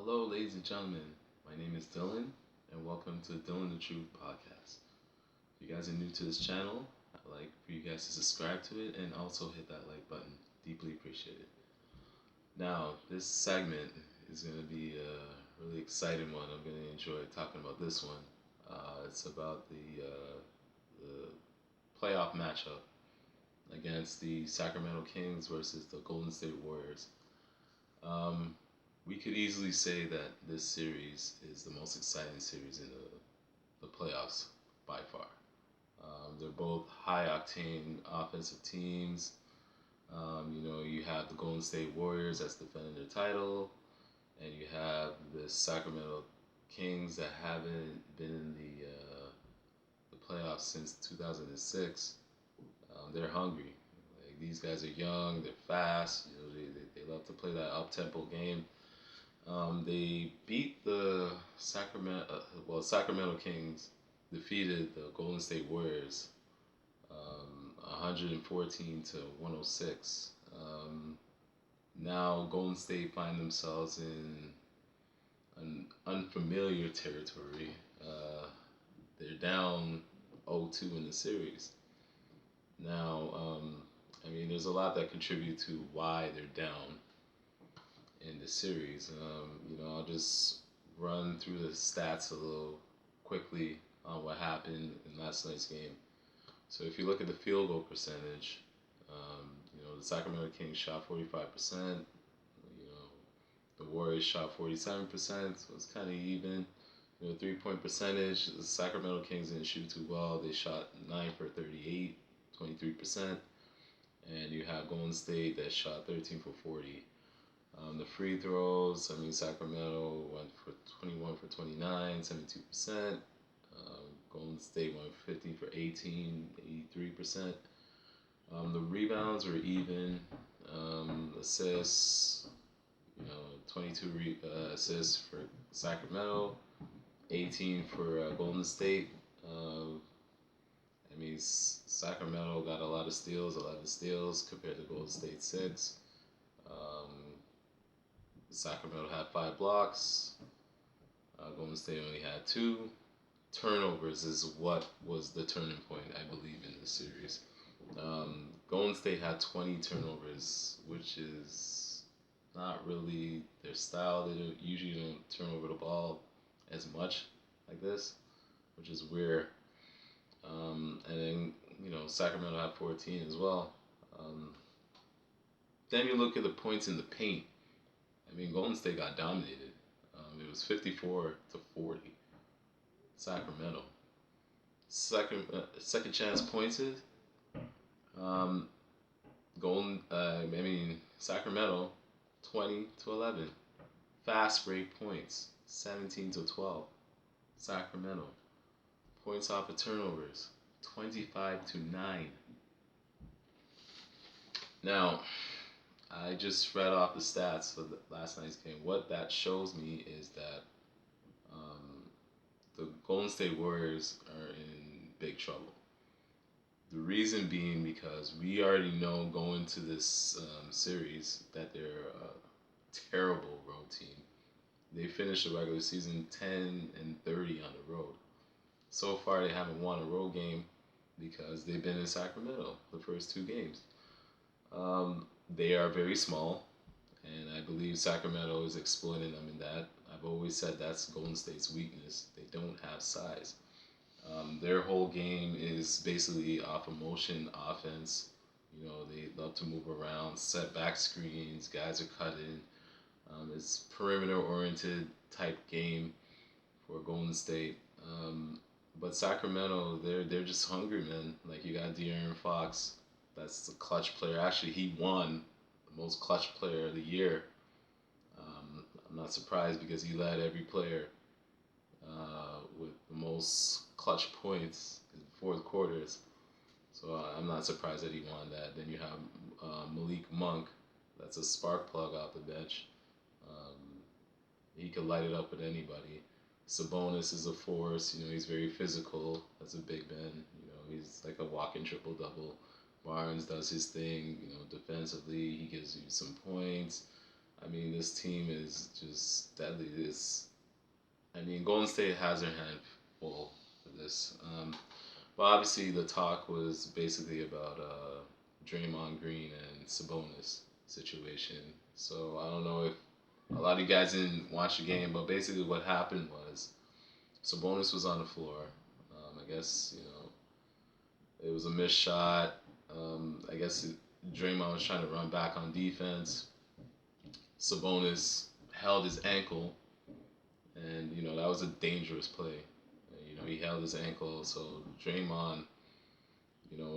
Hello, ladies and gentlemen. My name is Dylan, and welcome to Dylan the Truth podcast. If you guys are new to this channel, I'd like for you guys to subscribe to it and also hit that like button. Deeply appreciate it. Now, this segment is going to be a really exciting one. I'm going to enjoy talking about this one. It's about the playoff matchup against the Sacramento Kings versus the Golden State Warriors. Um, we could easily say that this series is the most exciting series in the playoffs by far. They're both high octane offensive teams. You have the Golden State Warriors that's defending their title, and you have the Sacramento Kings that haven't been in the playoffs since 2006. They're hungry. Like, these guys are young, they're fast. They love to play that up tempo game. They beat the Sacramento Kings defeated the Golden State Warriors 114 to 106. Now Golden State find themselves in an unfamiliar territory. They're down 0-2 in the series. Now, there's a lot that contribute to why they're down in the series. I'll just run through the stats a little quickly on what happened in last night's game. So if you look at the field goal percentage, the Sacramento Kings shot 45%. The Warriors shot 47%, so it's kind of even. 3-point percentage, the Sacramento Kings didn't shoot too well. They shot 9 for 38, 23%. And you have Golden State that shot 13 for 40. The free throws, Sacramento went for 21 for 29, 72%. Golden State went 15 for 18, 83%. The rebounds were even. Assists, 22 assists for Sacramento, 18 for Golden State. Sacramento got a lot of steals, 11 steals compared to Golden State 6. Sacramento had 5 blocks. Golden State only had 2. Turnovers is what was the turning point, I believe, in this series. Golden State had 20 turnovers, which is not really their style. They usually don't turn over the ball as much like this, which is weird. And then, Sacramento had 14 as well. Then you look at the points in the paint. Golden State got dominated. It was 54 to 40. Sacramento. Second chance points. Um, Sacramento, 20 to 11. Fast break points, 17 to 12. Sacramento. Points off of turnovers, 25 to 9. Now, I just read off the stats of last night's game. What that shows me is that the Golden State Warriors are in big trouble. The reason being because we already know going to this series that they're a terrible road team. They finished the regular season 10-30 on the road. So far, they haven't won a road game because they've been in Sacramento the first 2 games. They are very small, and I believe Sacramento is exploiting them in that. I've always said that's Golden State's weakness. They don't have size. Their whole game is basically off of motion offense. They love to move around, set back screens, guys are cutting. It's perimeter-oriented type game for Golden State. But Sacramento, they're just hungry, man. Like, you got De'Aaron Fox, that's the clutch player. Actually, he won the most clutch player of the year. I'm not surprised because he led every player with the most clutch points in fourth quarters. So I'm not surprised that he won that. Then you have Malik Monk, that's a spark plug off the bench. He could light it up with anybody. Sabonis is a force. He's very physical as a big man. He's like a walking triple double. Barnes does his thing. Defensively, he gives you some points. I mean, this team is just deadly. I mean, Golden State has their hand full for this. But obviously, the talk was basically about Draymond Green and Sabonis situation. So I don't know if a lot of you guys didn't watch the game, but basically what happened was Sabonis was on the floor. I guess it was a missed shot. I guess Draymond was trying to run back on defense. Sabonis held his ankle, and that was a dangerous play. He held his ankle, so Draymond,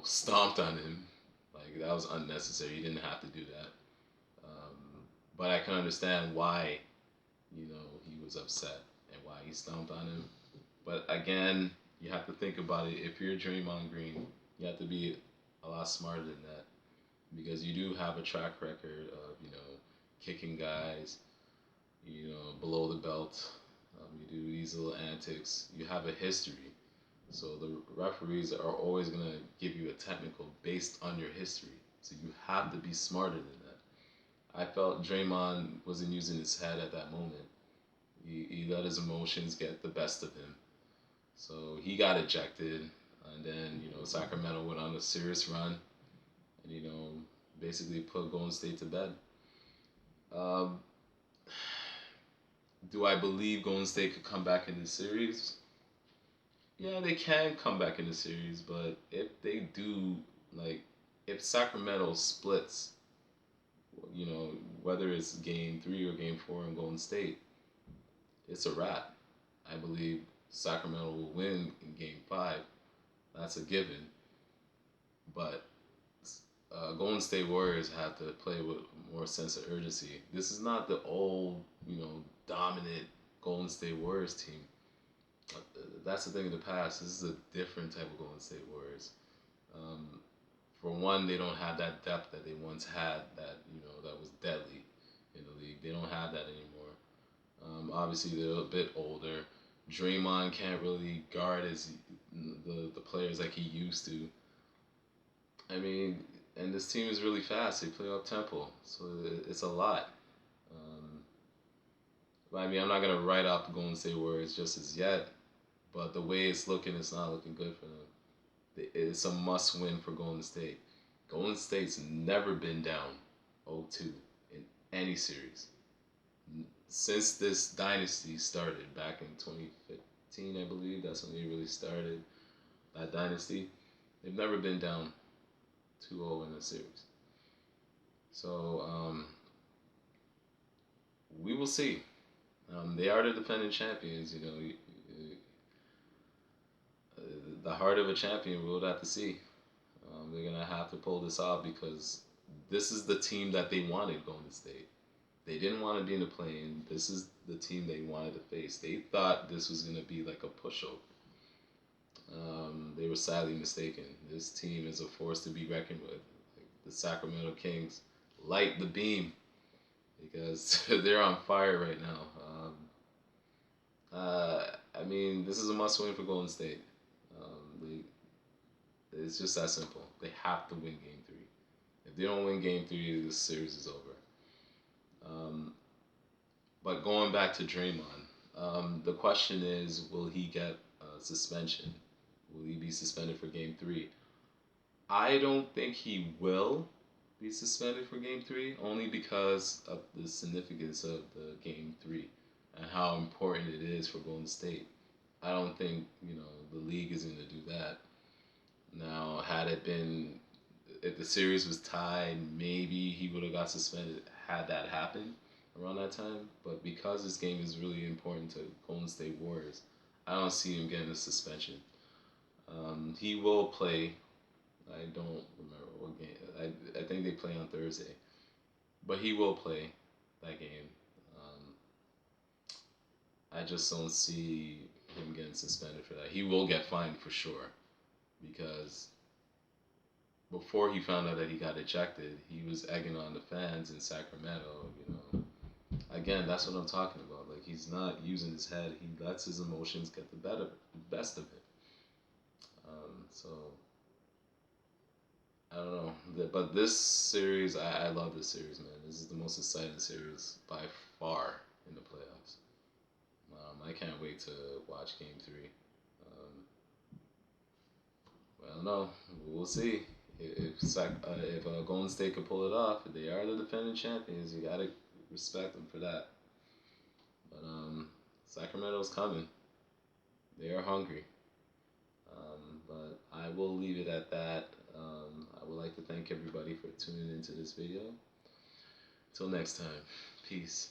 stomped on him. Like that was unnecessary. He didn't have to do that. Um, but I can understand why, he was upset and why he stomped on him. But again, you have to think about it. If you're Draymond Green, you have to be a lot smarter than that because you do have a track record of kicking guys, below the belt. You do these little antics. You have a history. So the referees are always going to give you a technical based on your history. So you have to be smarter than that. I felt Draymond wasn't using his head at that moment. He let his emotions get the best of him. So he got ejected. And then, Sacramento went on a serious run and, basically put Golden State to bed. Um, do I believe Golden State could come back in the series? Yeah, they can come back in the series, but if they do, like, if Sacramento splits, you know, whether it's game 3 or game 4 in Golden State, it's a wrap. I believe Sacramento will win in game 5. That's a given. But Golden State Warriors have to play with more sense of urgency. This is not the old, dominant Golden State Warriors team. That's the thing in the past. This is a different type of Golden State Warriors. Um, for one, they don't have that depth that they once had. That was deadly in the league. They don't have that anymore. Obviously, they're a bit older. Draymond can't really guard the players like he used to. I mean, and this team is really fast. They play up tempo, so it's a lot. Um, but I mean, I'm not gonna write off the Golden State Warriors just as yet. But the way it's looking, it's not looking good for them. It's a must win for Golden State. Golden State's never been down 0-2 in any series. Since this dynasty started back in 2015, I believe, that's when they really started that dynasty. They've never been down 2-0 in a series. So we will see. They are the defending champions. The heart of a champion, we'll have to see. They're going to have to pull this off because this is the team that they wanted, Golden State. They didn't want to be in the play-in. This is the team they wanted to face. They thought this was going to be like a pushover. They were sadly mistaken. This team is a force to be reckoned with. Like the Sacramento Kings light the beam because they're on fire right now. I mean, this is a must-win for Golden State. It's just that simple. They have to win Game 3. If they don't win Game 3, this series is over. But going back to Draymond, the question is, will he get a suspension? Will he be suspended for Game 3? I don't think he will be suspended for Game 3, only because of the significance of the Game 3 and how important it is for Golden State. I don't think, the league is going to do that. Now, if the series was tied, maybe he would have got suspended had that happened around that time. But because this game is really important to Golden State Warriors, I don't see him getting a suspension. He will play. I don't remember what game. I think they play on Thursday, but he will play that game. I just don't see him getting suspended for that. He will get fined for sure because before he found out that he got ejected, he was egging on the fans in Sacramento. Again, that's what I'm talking about. Like he's not using his head. He lets his emotions get the best of him. So I don't know. But this series, I love this series, man. This is the most exciting series by far in the playoffs. I can't wait to watch Game 3. Um, well, no, we'll see. If Golden State can pull it off, they are the defending champions. You gotta respect them for that. But Sacramento's coming. They are hungry. But I will leave it at that. I would like to thank everybody for tuning into this video. Till next time, peace.